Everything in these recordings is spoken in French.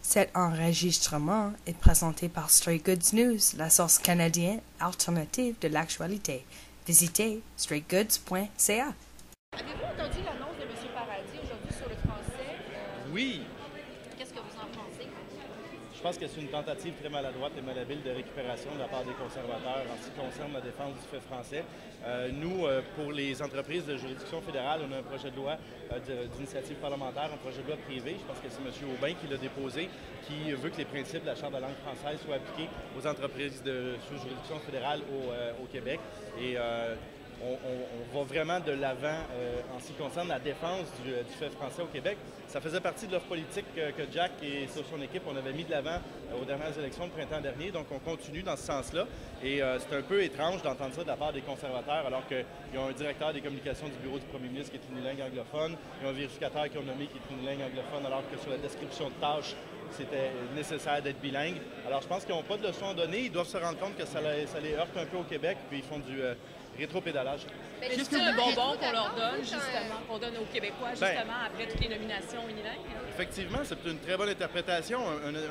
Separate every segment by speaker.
Speaker 1: Cet enregistrement est présenté par Stray Goods News, la source canadienne alternative de l'actualité. Visitez straightgoods.ca.
Speaker 2: Avez-vous entendu l'annonce de M. Paradis aujourd'hui sur le français?
Speaker 3: Oui.
Speaker 2: Qu'est-ce que vous en pensez?
Speaker 3: Je pense que c'est une tentative très maladroite et malhabile de récupération de la part des conservateurs en ce qui concerne la défense du fait français. Nous, pour les entreprises de juridiction fédérale, on a un projet de loi d'initiative parlementaire, un projet de loi privé. Je pense que c'est M. Aubin qui l'a déposé, qui veut que les principes de la Charte de la langue française soient appliqués aux entreprises sous juridiction fédérale au Québec. Et on va vraiment de l'avant en ce qui concerne la défense du fait français au Québec. Ça faisait partie de l'offre politique que Jack et son équipe, on avait mis de l'avant aux dernières élections de printemps dernier. Donc, on continue dans ce sens-là. Et c'est un peu étrange d'entendre ça de la part des conservateurs, alors qu'ils ont un directeur des communications du bureau du premier ministre qui est unilingue anglophone, ils ont un vérificateur qu'ils ont nommé qui est unilingue anglophone, alors que sur la description de tâches, c'était nécessaire d'être bilingue. Alors, je pense qu'ils n'ont pas de leçons à donner. Ils doivent se rendre compte que ça les heurte un peu au Québec, puis ils font du rétro-pédalage.
Speaker 2: Qu'est-ce que le bonbon qu'on leur donne, justement, qu'on donne aux Québécois, justement, après toutes les nominations unilingues?
Speaker 3: Effectivement, c'est une très bonne interprétation.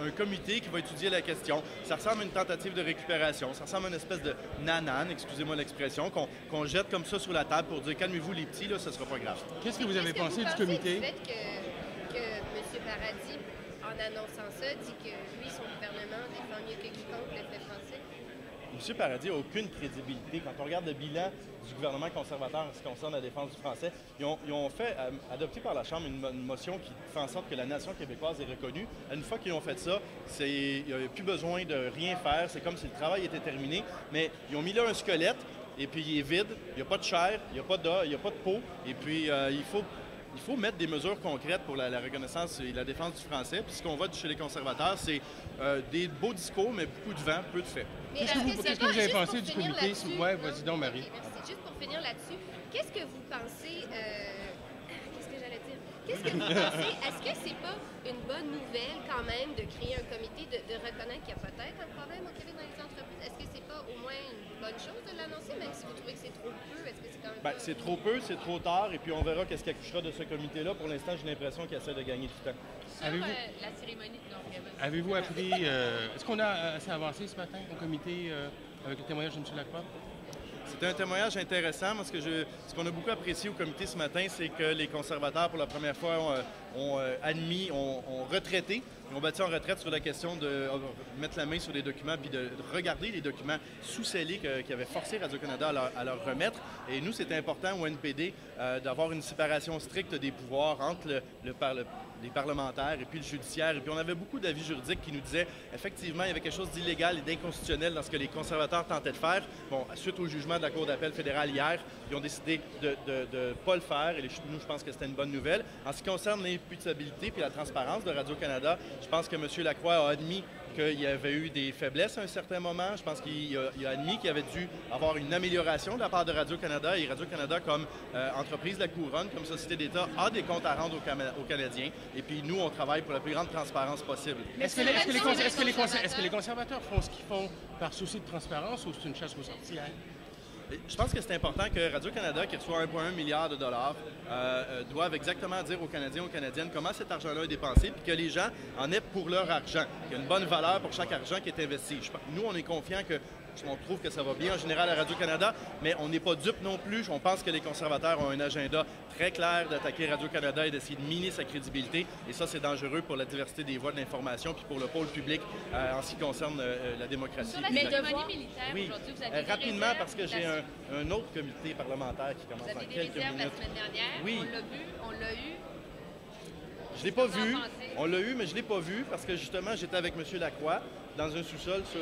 Speaker 3: Un comité qui va étudier la question. Ça ressemble à une tentative de récupération. Ça ressemble à une espèce de nanane, excusez-moi l'expression, qu'on jette comme ça sur la table pour dire « calmez-vous les petits, là, ce sera pas grave ».
Speaker 4: Qu'est-ce que vous avez pensé du comité?
Speaker 5: Du fait que M. Paradis, en annonçant ça, dit que lui, son gouvernement défend mieux que quiconque le fait français?
Speaker 3: M. Paradis n'a aucune crédibilité. Quand on regarde le bilan du gouvernement conservateur en ce qui concerne la défense du français, ils ont fait adopter par la Chambre une motion qui fait en sorte que la nation québécoise est reconnue. Une fois qu'ils ont fait ça, il n'y a plus besoin de rien faire. C'est comme si le travail était terminé. Mais ils ont mis là un squelette, et puis il est vide. Il n'y a pas de chair, il n'y a pas d'os, il n'y a pas de peau. Et puis, il faut mettre des mesures concrètes pour la reconnaissance et la défense du français. Puis ce qu'on voit chez les conservateurs, c'est des beaux discours, mais beaucoup de vent, peu de faits.
Speaker 4: Qu'est-ce que vous avez pensé du comité? Oui, vas-y donc, Marie.
Speaker 5: Okay, merci. Juste pour finir là-dessus, qu'est-ce que vous pensez... qu'est-ce que j'allais dire? Qu'est-ce que vous pensez? Est-ce que c'est pas une bonne nouvelle, quand même, de créer un comité, de reconnaître qu'il y a peut-être un problème au Québec dans les entreprises? Est-ce que c'est pas au moins une bonne chose de l'annoncer, même si vous trouvez que c'est trop peu? Est-ce que c'est quand même
Speaker 3: c'est trop peu, c'est trop tard, et puis on verra qu'est-ce qui accouchera de ce comité-là. Pour l'instant, j'ai l'impression qu'il essaie de gagner du temps.
Speaker 2: Sur la cérémonie de
Speaker 4: Avez-vous appris... Est-ce qu'on a assez avancé ce matin au comité avec le témoignage de M. Lacroix?
Speaker 3: C'était un témoignage intéressant. Moi, ce qu'on a beaucoup apprécié au comité ce matin, c'est que les conservateurs, pour la première fois, ont retraité. Ils ont battu en retraite sur la question de mettre la main sur les documents puis de regarder les documents sous-scellés qui avaient forcé Radio-Canada à leur remettre. Et nous, c'était important au NPD d'avoir une séparation stricte des pouvoirs entre les parlementaires et puis le judiciaire. Et puis on avait beaucoup d'avis juridiques qui nous disaient effectivement il y avait quelque chose d'illégal et d'inconstitutionnel dans ce que les conservateurs tentaient de faire. Bon, suite au jugement de la Cour d'appel fédérale hier, ils ont décidé de ne pas le faire et nous, je pense que c'était une bonne nouvelle. En ce qui concerne l'imputabilité puis la transparence de Radio-Canada, je pense que M. Lacroix a admis qu'il y avait eu des faiblesses à un certain moment. Je pense qu'il a admis qu'il y avait dû avoir une amélioration de la part de Radio-Canada. Et Radio-Canada, comme entreprise de la Couronne, comme société d'État, a des comptes à rendre aux Canadiens. Et puis nous, on travaille pour la plus grande transparence possible.
Speaker 4: Est-ce que les conservateurs font ce qu'ils font par souci de transparence ou c'est une chasse aux sorcières?
Speaker 3: Je pense que c'est important que Radio-Canada, qui reçoit 1,1 milliard de dollars, doivent exactement dire aux Canadiens et aux Canadiennes comment cet argent-là est dépensé, puis que les gens en aient pour leur argent. Il y a une bonne valeur pour chaque argent qui est investi. Nous, on est confiants on trouve que ça va bien en général à Radio-Canada, mais on n'est pas dupes non plus. On pense que les conservateurs ont un agenda très clair d'attaquer Radio-Canada et d'essayer de miner sa crédibilité. Et ça, c'est dangereux pour la diversité des voies de l'information puis pour le pôle public en ce qui concerne la démocratie.
Speaker 2: Sur la cérémonie militaire, aujourd'hui, vous avez
Speaker 3: rapidement, parce que j'ai un autre comité parlementaire qui commence dans quelques minutes.
Speaker 2: Vous avez des réserves la semaine dernière.
Speaker 3: Oui.
Speaker 2: On l'a eu.
Speaker 3: Je ne l'ai pas vu. On l'a eu, mais je ne l'ai pas vu parce que justement, j'étais avec M. Lacroix dans un sous-sol sur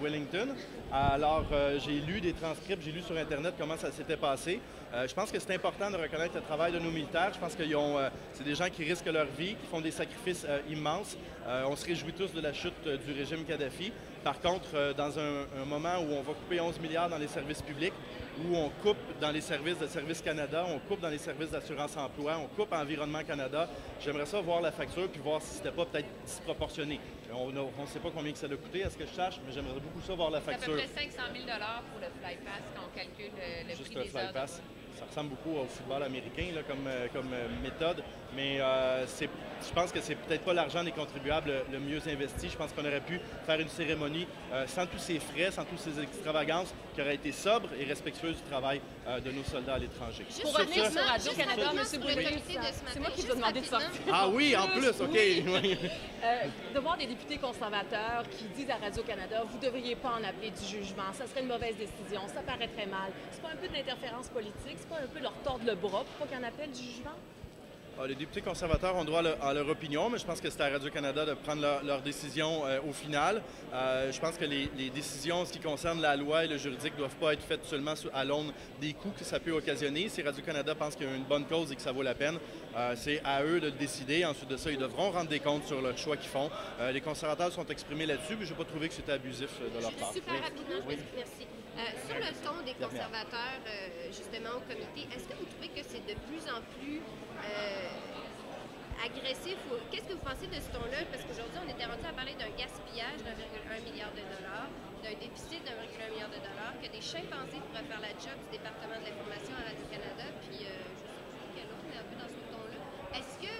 Speaker 3: Wellington. Alors, j'ai lu des transcripts, j'ai lu sur Internet comment ça s'était passé. Je pense que c'est important de reconnaître le travail de nos militaires. Je pense que c'est des gens qui risquent leur vie, qui font des sacrifices immenses. On se réjouit tous de la chute du régime Kadhafi. Par contre, dans un moment où on va couper 11 milliards dans les services publics, où on coupe dans les services de Service Canada, on coupe dans les services d'assurance-emploi, on coupe Environnement Canada, j'aimerais ça voir la facture puis voir si c'était pas peut-être disproportionné. On ne sait pas combien que ça a coûté, à ce que je sache, mais j'aimerais beaucoup ça voir la facture.
Speaker 2: C'est à peu près 500 000 pour le Fly Pass quand on calcule le
Speaker 3: Juste
Speaker 2: prix des
Speaker 3: Fly
Speaker 2: heures.
Speaker 3: Pass. Ça ressemble beaucoup au football américain là, comme méthode. mais je pense que c'est peut-être pas l'argent des contribuables le mieux investi. Je pense qu'on aurait pu faire une cérémonie sans tous ces frais, sans toutes ces extravagances, qui aurait été sobre et respectueuse du travail de nos soldats à l'étranger.
Speaker 2: Pour revenir sur Radio-Canada, M. Brûlé, c'est moi qui vous ai demandé de sortir.
Speaker 3: Ah oui, en plus, OK.
Speaker 2: De voir des députés conservateurs qui disent à Radio-Canada, vous ne devriez pas en appeler du jugement, ça serait une mauvaise décision, ça paraît très mal. C'est pas un peu de l'interférence politique, c'est pas un peu leur tordre le bras pour pas qu'ils en appellent du jugement?
Speaker 3: Les députés conservateurs ont droit à leur opinion, mais je pense que c'est à Radio-Canada de prendre leur décision au final. Je pense que les décisions en ce qui concerne la loi et le juridique ne doivent pas être faites seulement à l'aune des coûts que ça peut occasionner. Si Radio-Canada pense qu'il y a une bonne cause et que ça vaut la peine, c'est à eux de le décider. Ensuite de ça, ils devront rendre des comptes sur le choix qu'ils font. Les conservateurs sont exprimés là-dessus, mais je n'ai pas trouvé que c'était abusif de leur part.
Speaker 5: Super rapidement, merci. Sur le ton des conservateurs, justement, au comité, est-ce que vous trouvez que c'est de plus en plus agressif? Qu'est-ce que vous pensez de ce ton-là? Parce qu'aujourd'hui, on était rendu à parler d'un gaspillage d'1,1 milliard de dollars, d'un déficit d'1,1 milliard de dollars, que des chimpanzés pourraient faire la job du département de l'information à Radio-Canada, puis je ne sais plus quel autre, mais un peu dans ce ton-là. Est-ce que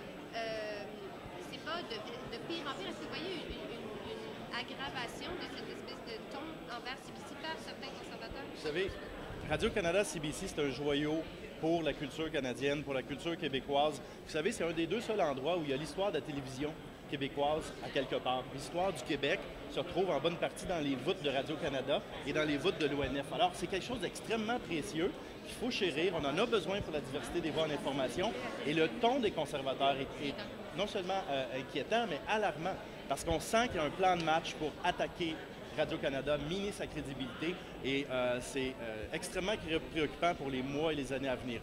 Speaker 5: c'est pas de pire en pire? Est-ce que vous voyez une aggravation de cette espèce de ton envers CBC par certains conservateurs?
Speaker 3: Vous savez, Radio-Canada, CBC, c'est un joyau pour la culture canadienne, pour la culture québécoise. Vous savez, c'est un des deux seuls endroits où il y a l'histoire de la télévision québécoise à quelque part. L'histoire du Québec se retrouve en bonne partie dans les voûtes de Radio-Canada et dans les voûtes de l'ONF. Alors, c'est quelque chose d'extrêmement précieux qu'il faut chérir. On en a besoin pour la diversité des voix en information. Et le ton des conservateurs est non seulement inquiétant, mais alarmant. Parce qu'on sent qu'il y a un plan de match pour attaquer Radio-Canada, miner sa crédibilité et c'est extrêmement préoccupant pour les mois et les années à venir.